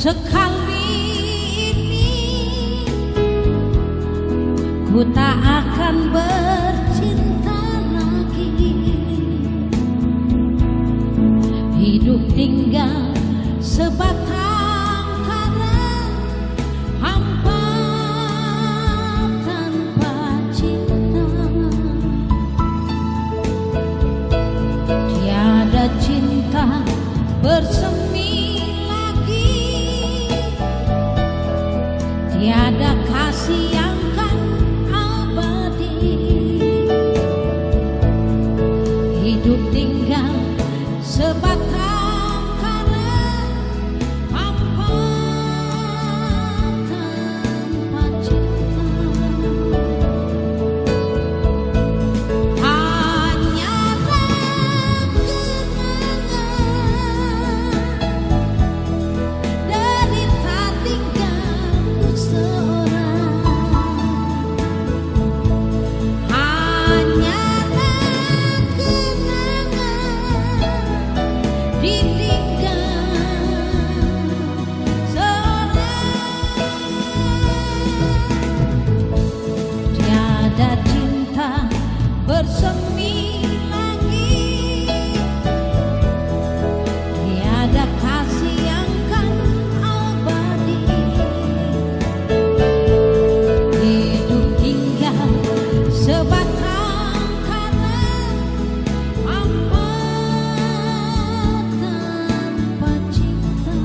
Sekali ini ku tak akan bercinta lagi. Hidup tinggal sebatang kara, hampa tanpa cinta. Tiada cinta bersemi lagi, tiada kasih yang kan abadi. Hidup tinggal sebatang kara, hampa tanpa cinta. Hanyalah kenangan, derita tinggalku seorang. Hanyalah kenangan, ditinggal seorang. Tiada cinta bersemi lagi, tiada kasih yang kan abadi. Hidup tinggal sebatang kara, hampa tanpa cinta.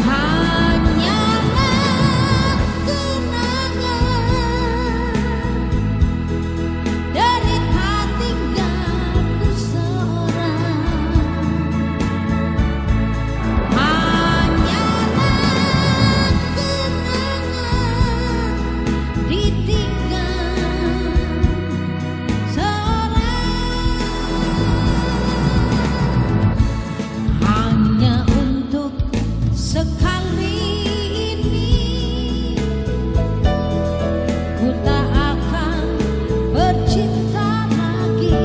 Hanyalah kenangan, derita tinggalku seorang. Hanyalah kenangan, ditinggal seorang. Hanya untuk sekali ini ku tak akan bercinta lagi.